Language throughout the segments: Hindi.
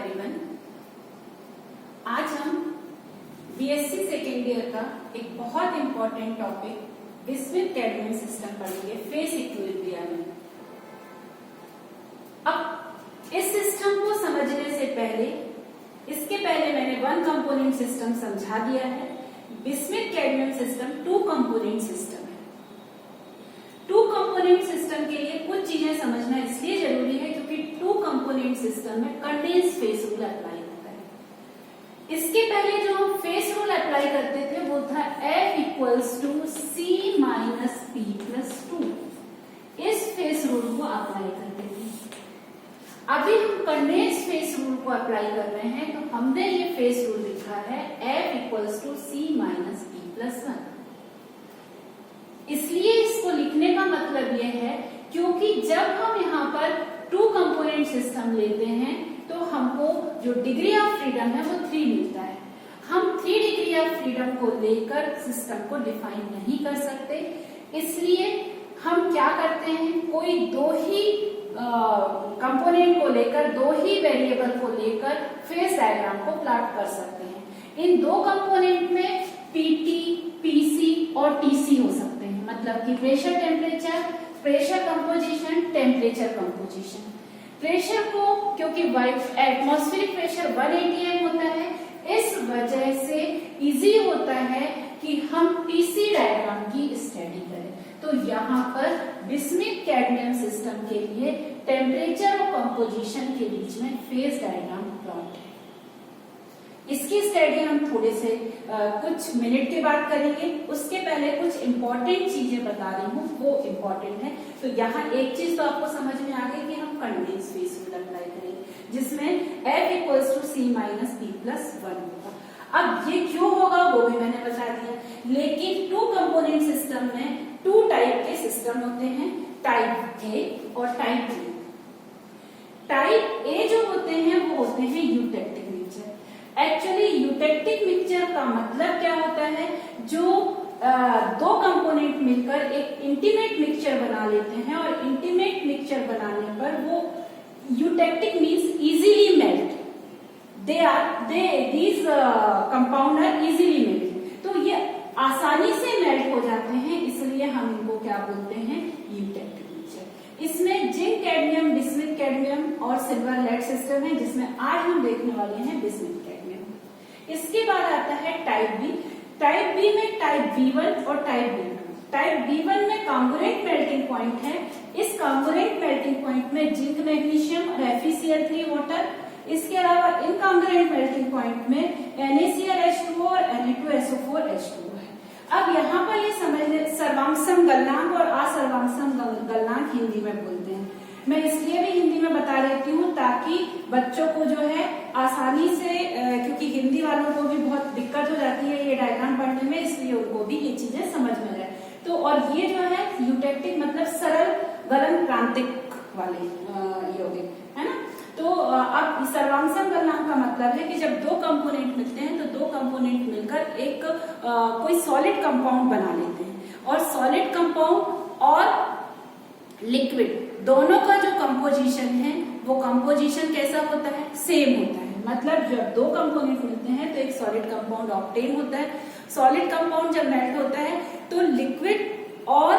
एवरीवन। आज हम बीएससी सेकेंड ईयर का एक बहुत इंपॉर्टेंट टॉपिक बिस्मिथ-कैडमियन सिस्टम पढ़ेंगे, फेस इक्विलिब्रियम। अब इस सिस्टम को समझने से पहले, इसके पहले मैंने वन कंपोनेंट सिस्टम समझा दिया है। बिस्मिथ-कैडमियन सिस्टम टू कंपोनेंट सिस्टम है। टू कंपोनेंट सिस्टम के लिए कुछ चीजें समझना इसलिए जरूरी है क्योंकि टू कंपोनेंट सिस्टम में कंडेंस फेस रूल अप्लाई होता है। इसके पहले जो हम फेस रूल अप्लाई करते थे वो था F equals to C minus P plus 2। इस फेस रूल को अप्लाई करते थे। अभी हम कंडेंस फेस रूल को अप्लाई कर रहे हैं, तो हमने ये फेस रूल लिखा है F equals to C minus P plus 1। इसलिए इसको लिखने का मतलब यह है क्योंकि जब हम यहाँ पर टू कंपोनेंट सिस्टम लेते हैं तो हमको जो डिग्री ऑफ फ्रीडम है वो 3 मिलता है। हम 3 डिग्री ऑफ फ्रीडम को लेकर सिस्टम को डिफाइन नहीं कर सकते, इसलिए हम क्या करते हैं, कोई दो ही कंपोनेंट को लेकर, दो ही वेरिएबल को लेकर फेस डायग्राम को प्लॉट कर सकते हैं। इन दो कंपोनेंट में पीटी, पीसी और टीसी हो सकते हैं, मतलब कि pressure temperature, pressure composition, temperature composition. Pressure को क्योंकि एटमॉस्फेरिक प्रेशर 180 m होता है, इस वजह से इजी होता है कि हम टीसी डायग्राम की स्टडी करें। तो यहाँ पर बिस्मिथ-कैडमियन सिस्टम के लिए टेम्परेचर और कंपोजिशन के बीच में फेस डायग्राम प्लॉट है। इसकी स्टडी हम थोड़े से कुछ मिनट के बाद करेंगे। उसके पहले कुछ इंपॉर्टेंट चीजें बता रही हूँ, वो इंपॉर्टेंट है। तो यहाँ एक चीज तो आपको समझ में आ गई कि हम कंडेंस फेस रूल अप्लाई करेंगे, जिसमें F equals to C minus P plus 1 होगा। अब ये क्यों होगा वो भी मैंने बता दिया, लेकिन टू कंपोनेंट सिस्टम में टू टाइप के सिस्टम होते हैं, टाइप ए और टाइप बी। टाइप ए जो होते हैं वो होते हैं eutectic mixture. Actually eutectic mixture का मतलब क्या होता है, जो दो कंपोनेंट मिलकर एक इंटीमेट मिक्सचर बना लेते हैं, और इंटीमेट मिक्सचर बनाने पर वो eutectic means easily melt, these compound are easily melt. तो ये आसानी से मेल्ट हो जाते हैं, इसलिए हम इनको क्या बोलते हैं, यूटेक्टिक मिक्सचर। इसमें जिंक कैडमियम, बिस्मिथ कैडमियम और सिल्वर लेड सिस्टम है, जिसमें आज हम देखने वाले हैं बिस्मिथ कैडमियम। इसके बाद आता है टाइप बी। टाइप बी में टाइप B1 और टाइप B2। टाइप B1 में कॉन्ग्रुएंट मेल्टिंग पॉइंट है। इस कॉन्ग्रुएंट मेल्टिंग पॉइंट में जिंक, मैग्नीशियम और FeCl3 वाटर। इसके अलावा इनकॉन्ग्रुएंट मेल्टिंग पॉइंट में NaClH2 और Na2SO4H2 है। अब यहाँ पर ये समझ ले, सर्वांगसम गलनांक और असर्वांगसम गलनांक हिंदी में बोलते हैं। मैं इसलिए भी हिंदी में बता देती हूँ ताकि बच्चों को जो है आसानी से, क्योंकि हिंदी वालों को भी बहुत दिक्कत हो जाती है ये डायग्राम पढ़ने में, इसलिए उनको भी ये चीजें समझ में आए। तो और ये जो है यूटेक्टिक मतलब सरल गलन क्रांतिक वाले यौगिक है ना। तो अब सर्वांगसम गलनांक का मतलब है कि जब दो कंपोनेंट मिलते हैं तो दो कंपोनेंट मिलकर एक कोई सॉलिड कंपाउंड बना लेते हैं, और सॉलिड कंपाउंड और लिक्विड दोनों का जो कंपोजिशन है वो कंपोजिशन कैसा होता है, सेम होता है। मतलब जब दो कंपोनेंट मिलते हैं तो एक सॉलिड कंपाउंड ऑब्टेन होता है। सॉलिड कंपाउंड जब मेल्ट होता है तो लिक्विड और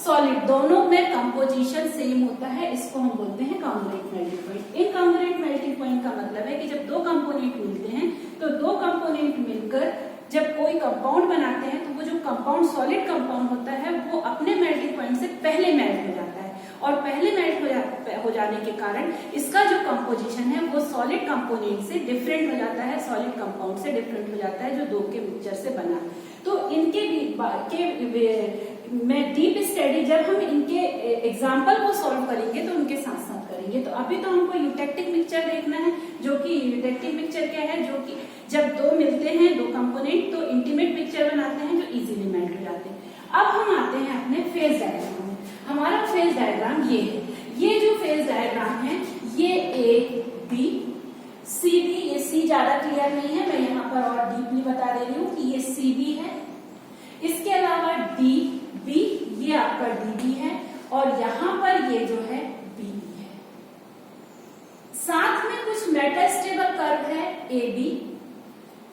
सॉलिड दोनों में कंपोजिशन सेम होता है। इसको हम बोलते हैं congruent melting point. Incongruent melting point का मतलब है कि जब दो कंपोनेंट मिलते हैं तो दो कंपोनेंट मिलकर जब कोई कंपाउंड बनाते हैं तो वो जो कंपाउंड सॉलिड कंपाउंड होता है वो अपने मेल्टिंग पॉइंट से पहले मेल्ट हो जाता है, और पहले मेल्ट हो जाने के कारण इसका जो कंपोजिशन है वो सॉलिड कंपोनेंट से डिफरेंट हो जाता है, सॉलिड कंपाउंड से डिफरेंट हो जाता है जो दो के मिक्सचर से बना। तो इनके में डीप स्टडी जब हम इनके एग्जाम्पल को सॉल्व करेंगे तो उनके साथ साथ करेंगे। तो अभी तो हमको यूटेक्टिक मिक्सचर देखना है, जो कि यूटेक्टिक मिक्सचर क्या है, जो कि जब दो मिलते हैं, दो कंपोनेंट, तो इंटीमेट मिक्सचर बनाते हैं जो इजीली मेल्ट हो जाते हैं। अब हम आते हैं अपने फेज डायग्राम में। हमारा फेज डायग्राम ये है। ये जो फेज डायग्राम है ये A, B, C, D, ये C ज्यादा क्लियर नहीं है, मैं यहाँ पर और डीपली बता दे रही हूँ कि ये CB है। इसके अलावा D, B, ये आपका DB है, और यहाँ पर ये जो है BB है। साथ में कुछ मेटास्टेबल कर्व है ए बी,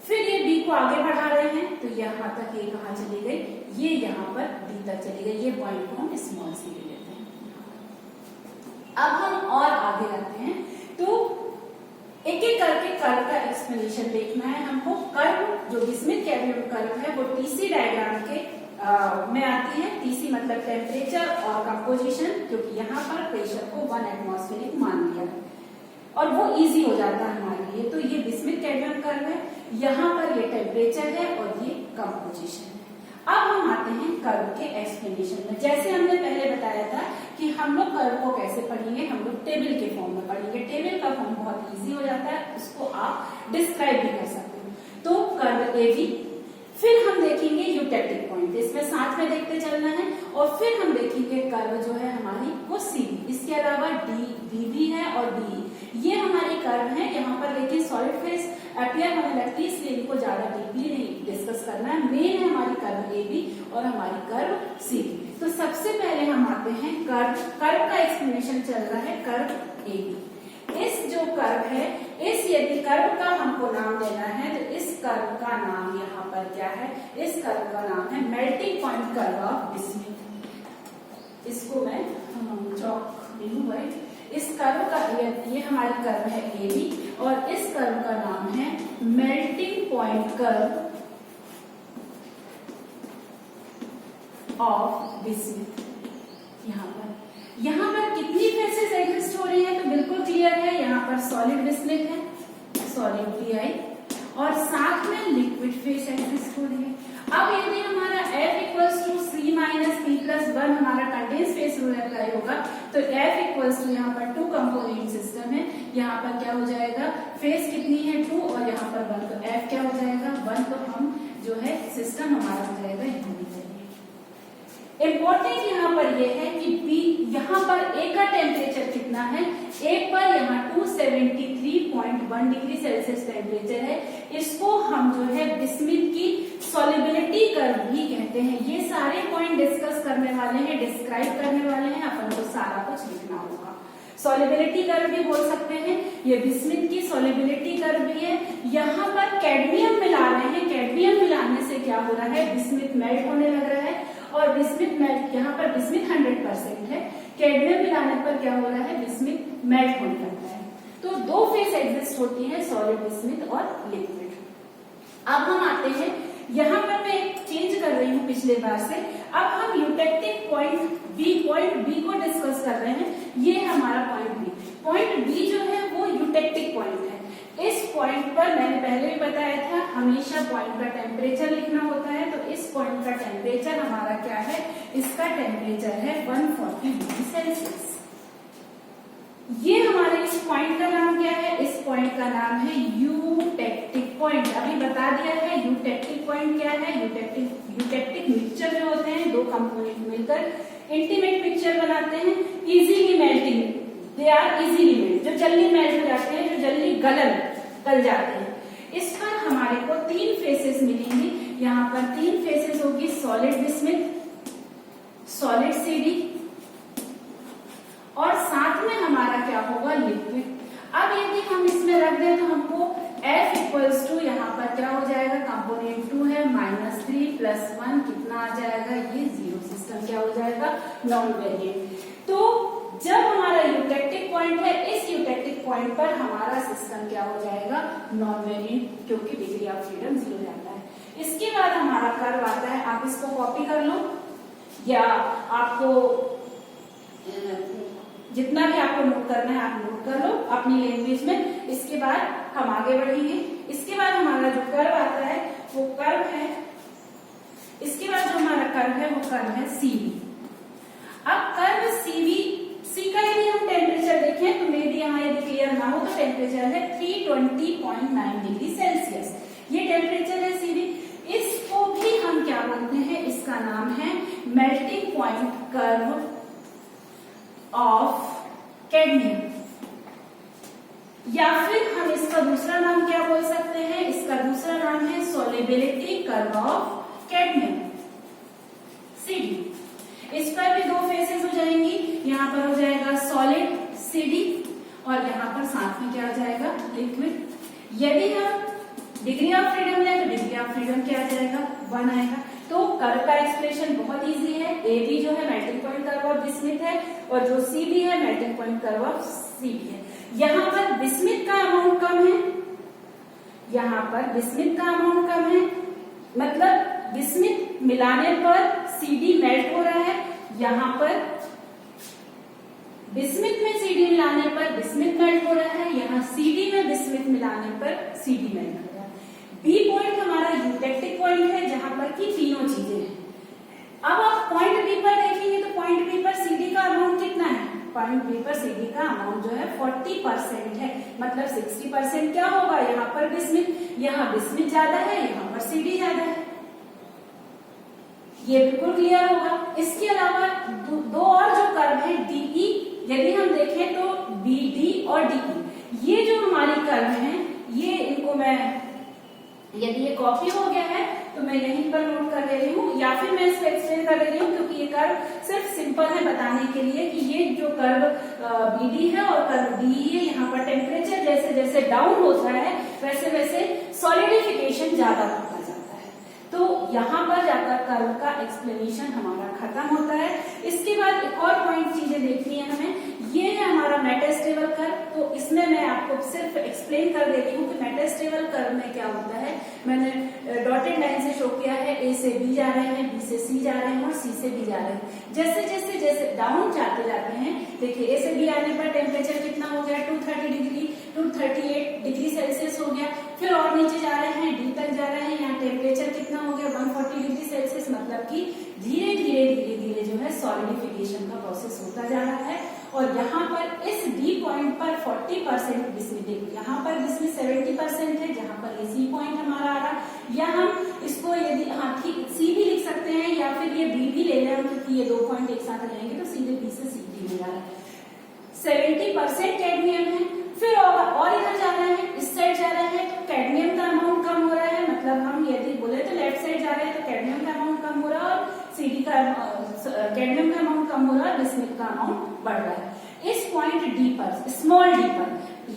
फिर ये बी को आगे बढ़ा रहे हैं तो यहां तक ये कहां चली गई, ये यहां पर बी तक चली गई। ये पॉइंट को हम स्मॉल सी ले लेते हैं। अब हम और आगे रहते हैं तो एक एक करके कर्व का एक्सप्लेनेशन देखना है हमको। कर्व जो स्मिथ कैडमियम कर्व है वो टीसी डायग्राम के में आती है। टीसी मतलब टेम्परेचर और कंपोजिशन, क्योंकि यहाँ पर प्रेशर को 1 एटमॉस्फेरिक मान लिया है और वो इजी हो जाता है हमारे लिए। तो ये स्मिथ कैडमियम कर्व है, यहाँ पर ये टेम्परेचर है और ये कंपोजिशन है। अब हम आते हैं कर्व के एक्सप्लेनेशन में। जैसे हमने पहले बताया था कि हम लोग कर्व को कैसे पढ़ेंगे, हम लोग टेबल के फॉर्म में पढ़ेंगे। टेबल का फॉर्म बहुत इजी हो जाता है, उसको आप डिस्क्राइब भी कर सकते हो। तो कर्व एबी, फिर हम देखेंगे यूटेक्टिक पॉइंट, इसमें साथ में देखते चलना है। और फिर हम देखेंगे कर्व जो है हमारी वो सीबी। इसके अलावा डी बी भी है और बी, ये हमारी कर्व है। यहाँ पर देखिए सॉलिड फेस अपियर होने लगती है, इसलिए इनको ज्यादा डीपली नहीं डिस्कस करना है। मेन है हमारी कर्व ए बी और हमारी कर्व सी बी। तो सबसे पहले हम आते हैं कर्व का एक्सप्लेनेशन चल रहा है कर्व ए बी। इस जो कर्व है, इस यदि कर्व का हमको नाम देना है तो इस कर्व का नाम यहाँ पर क्या है, इस कर्व का नाम है melting point curve of Smith. इसको मैं चौक लूं भाई। इस कर्व का ये हमारी कर्व है ए बी और इस कर्व का नाम है melting point curve of Smith. यहाँ पर कितनी फेसेस एग्जिस्ट हो रही है तो बिल्कुल क्लियर है। यहाँ पर सॉलिड बिस्मिथ है, सॉलिड पीआई, और साथ में लिक्विड फेस एग्जिस्ट हो रही है। अब यदि हमारा F equals to C minus P+1 हमारा कंडेंस फेस रूल अप्लाई होगा तो F इक्वल्स टू यहाँ पर 2 कंपोनेंट सिस्टम है, यहाँ पर क्या हो जाएगा, फेस कितनी है 2 और यहाँ पर 1, तो F क्या हो जाएगा 1। तो हम जो है सिस्टम हमारा हो जाएगा यहाँ भी। इम्पोर्टेंट यहाँ पर यह है कि बी, यहाँ पर ए का टेम्परेचर कितना है, ए पर यहाँ 273.1 डिग्री सेल्सियस टेम्परेचर है। इसको हम जो है बिस्मिथ की सॉलिबिलिटी कर्व भी कहते हैं। ये सारे पॉइंट डिस्कस करने वाले हैं, डिस्क्राइब करने वाले हैं, अपन को सारा कुछ लिखना होगा। सॉलिबिलिटी कर्व भी बोल सकते हैं, ये बिस्मिथ की सॉलिबिलिटी कर्व भी है। यहाँ पर कैडमियम मिला रहे हैं, कैडमियम मिलाने से क्या हो रहा है, बिस्मिथ मेल्ट होने लग रहा है और बिस्मिथ मेल्ट, यहाँ पर बिस्मिथ 100% है, कैडमियम मिलाने पर क्या हो रहा है, बिस्मिथ मेल्ट होने लगता है। तो 2 फेस एग्जिस्ट होती है, सॉलिड बिस्मिथ और लिक्विड। अब हम आते हैं, यहाँ पर मैं एक चेंज कर रही हूँ पिछले बार से। अब हम यूटेक्टिक पॉइंट बी को डिस्कस कर रहे हैं। ये हमारा पॉइंट बी जो है वो यूटेक्टिक पॉइंट है। इस पॉइंट पर मैंने पहले भी बताया था, हमेशा पॉइंट का टेम्परेचर लिखना होता है। तो इस पॉइंट का टेम्परेचर हमारा क्या है, इसका टेम्परेचर है 140 डिग्री सेल्सियस। ये हमारे इस पॉइंट का नाम क्या है, इस पॉइंट का नाम है यूटेक्टिक पॉइंट। अभी बता दिया है यूटेक्टिक पॉइंट क्या है। यूटेक्टिक मिक्सचर जो होते हैं, 2 कंपोनेंट मिलकर इंटीमेट मिक्सचर बनाते हैं, easily melting, they are easily melt, जो जल्दी मेल्ट हो जाते हैं, जो जल्दी गल जाते हैं। इस पर हमारे को 3 फेसेस मिलेंगी। यहाँ पर 3 फेसेस होगी, सॉलिड बिस्मिथ, सॉलिड सीडी और साथ में हमारा क्या होगा, लिक्विड। अब यदि हम इसमें रख दें तो हमको F इक्वल्स टू यहाँ पर क्या हो जाएगा, कंपोनेंट 2 है, -3 + 1 कितना आ जाएगा, ये 0 सिस्टम क्या हो जाएगा, नॉन वेरिएंट। तो जब हमारा यूटेक्टिक पॉइंट है, इस यूटेक्टिक पॉइंट पर हमारा सिस्टम क्या हो जाएगा, नॉन वेरिएंट, क्योंकि डिग्री ऑफ फ्रीडम 0 जाता है। इसके बाद हमारा कर्व आता है, आप इसको कॉपी कर लो या आपको जितना भी आपको नोट करना है आप नोट कर लो अपनी लैंग्वेज में। इसके बाद हम आगे बढ़ेंगे। इसके बाद हमारा जो कर्व आता है वो कर्व है, इसके बाद जो हमारा कर्व है वो कर्व है सीवी। अब कर्व सीवी, सी का यदि हम टेम्परेचर देखें तो मे बी यहाँ यदि क्लियर ना हो तो टेम्परेचर है 320.9 डिग्री सेल्सियस, ये टेम्परेचर है सीवी। इसको भी हम क्या बोलते हैं, इसका नाम है melting point curve of cadmium, या फिर हम इसका दूसरा नाम क्या बोल सकते हैं, इसका दूसरा नाम है solubility curve of cadmium, CD. इस पर भी 2 फेसेस हो जाएंगी, यहाँ पर हो जाएगा सॉलिड सीडी और यहाँ पर साथ में क्या आ जाएगा, लिक्विड। यदि हम डिग्री ऑफ फ्रीडम लें तो डिग्री ऑफ फ्रीडम क्या आ जाएगा, 1 आएगा। तो कर्व का एक्सप्रेशन बहुत इजी है। ए बी जो है melting point curve of bismuth है और जो सी बी है melting point curve of C B है। यहाँ पर बिस्मिथ का अमाउंट कम है, यहाँ पर बिस्मिथ का अमाउंट कम है, मतलब बिस्मिथ मिलाने पर सीडी मेल्ट हो रहा है। यहाँ पर बिस्मिथ में सीडी मिलाने पर बिस्मिथ मेल्ट हो रहा है, यहाँ सीडी में बिस्मिथ मिलाने पर सीडी मेल्ट हो रहा है। बी पॉइंट हमारा यूटेक्टिक पॉइंट है जहां पर की तीनों चीजें हैं। अब आप पॉइंट बी पर देखेंगे तो पॉइंट बी पर सीडी का अमाउंट कितना है, पॉइंट बी पर सीडी का अमाउंट जो है 40% है, मतलब 60% क्या होगा, यहाँ पर बिस्मिथ, यहाँ बिस्मिथ ज्यादा है, यहाँ पर सीडी ज्यादा है। ये बिल्कुल क्लियर होगा। इसके अलावा दो और जो कर्व है डीई, यदि हम देखें तो बीडी और डीई, ये जो हमारी कर्व हैं, ये इनको मैं, यदि ये कॉपी हो गया है तो मैं यहीं पर नोट कर ले रही हूँ या फिर मैं इसको एक्सप्लेन कर रही हूँ, क्योंकि ये कर्व सिर्फ सिंपल है बताने के लिए कि ये जो कर्व बीडी है और कर्व डीई है, यहाँ पर टेम्परेचर जैसे जैसे डाउन होता है वैसे वैसे सॉलिडिफिकेशन ज्यादा होता जाता है। तो यहाँ पर जाकर कर्व का एक्सप्लेनेशन हमारा खत्म होता है। इसके बाद एक और पॉइंट चीजें देखनी है हमें, ये है हमारा मेटास्टेबल कर्व। तो इसमें मैं आपको सिर्फ एक्सप्लेन कर दे रही हूँ कि मेटास्टेबल कर्व में क्या होता है। मैंने डॉटेड लाइन से शो किया है, ए से बी जा रहे हैं, बी से सी जा रहे हैं और सी से बी जा रहे हैं। जैसे जैसे जैसे डाउन जाते जाते हैं, देखिए ए से बी आने पर टेम्परेचर कितना हो गया, 238 डिग्री सेल्सियस हो गया। फिर और नीचे जा रहे हैं, डी तक जा रहे हैं, यहाँ टेम्परेचर कितना हो गया, 140 डिग्री सेल्सियस, मतलब कि धीरे धीरे जो है सॉलिडिफिकेशन का प्रोसेस होता जा रहा है। और यहाँ पर इस डी पॉइंट पर 40% बिस्मिथ, यहाँ पर बिस्मिथ 70% है, जहाँ पर ये सी पॉइंट हमारा आ रहा, या हम इसको यदि ठीक सी भी लिख सकते हैं या फिर ये बी भी ले लें, क्योंकि ये 2 पॉइंट एक साथ रहेंगे तो सीधे बी से सी डी मिल रहा है। 70% कैडमियम है। फिर और इधर जा रहे हैं, इस साइड जा रहे हैं तो कैडमियम का अमाउंट कम हो रहा है, मतलब हम यदि बोले तो लेफ्ट साइड जा रहे हैं तो कैडमियम का अमाउंट कम हो रहा है और सीडी का कैडमियम का अमाउंट कम हो रहा है, बिस्मिथ का अमाउंट बढ़ रहा है। इस पॉइंट डी पर, स्मॉल डी पर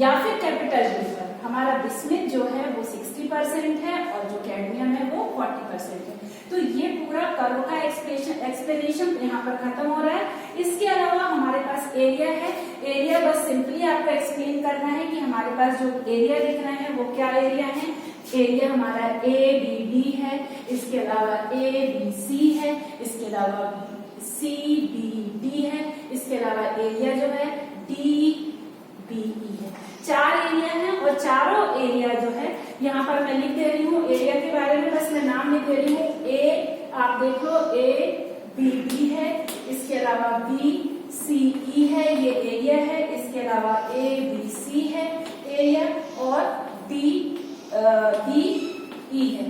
या फिर कैपिटल डी पर हमारा बिस्मिथ जो है वो 60% है और जो कैडमियम है वो 40% है। तो ये पूरा कर्व का एक्सप्लेनेशन यहाँ पर खत्म हो रहा है। इसके अलावा हमारे पास एरिया है। एरिया बस सिंपली आपको एक्सप्लेन करना है कि हमारे पास जो एरिया दिख रहा है वो क्या एरिया है। एरिया हमारा ए बी डी है, इसके अलावा ए बी सी है, इसके अलावा सी बी डी है, इसके अलावा एरिया जो है डी बी ई है। 4 एरिया है और चारों एरिया जो है यहाँ पर मैं लिख दे रही हूँ। एरिया के बारे में बस मैं नाम लिख दे रही हूँ। ए आप देख लो, ए बी डी है, इसके अलावा बी सी ई है, ये एरिया है, इसके अलावा ए बी सी है एरिया और डी बी ई है।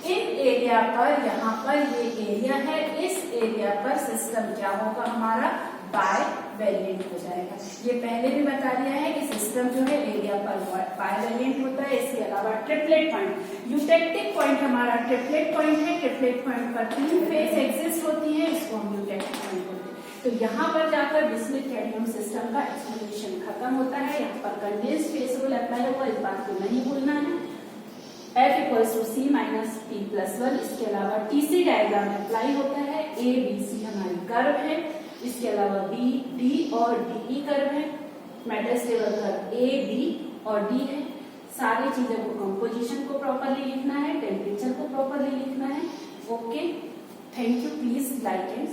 इन एरिया पर, यहाँ पर ये एरिया है, इस एरिया पर सिस्टम क्या होगा हमारा, बाय वेरिएंट हो जाएगा। ये पहले भी बता दिया है कि सिस्टम जो है एरिया पर बाय वेरिएंट होता है। इसके अलावा ट्रिपलेट पॉइंट, यूटेक्टिक पॉइंट हमारा ट्रिपलेट पॉइंट है। ट्रिपलेट पॉइंट पर 3 फेस एग्जिस्ट होती है, इसको हम यूटेक्टिक पॉइंट बोलते हैं। तो यहाँ पर जाकर बिस्मिथ कैडमियम सिस्टम का एक्सप्लेनेशन खत्म होता है। यहाँ पर कंडेंस्ड फेस रूल अप्लाई होगा, इस बात को नहीं भूलना है। F = C - P+1। इसके अलावा TC डायग्राम अप्लाई होता है। A B C हमारी कर्व है, इसके अलावा B D और DE कर्व है। मेटास्टेबल कर्व A B और D है। सारी चीजों को, कंपोजिशन को प्रॉपरली लिखना है, टेम्परेचर को प्रॉपरली लिखना है। Okay, thank you. Please like and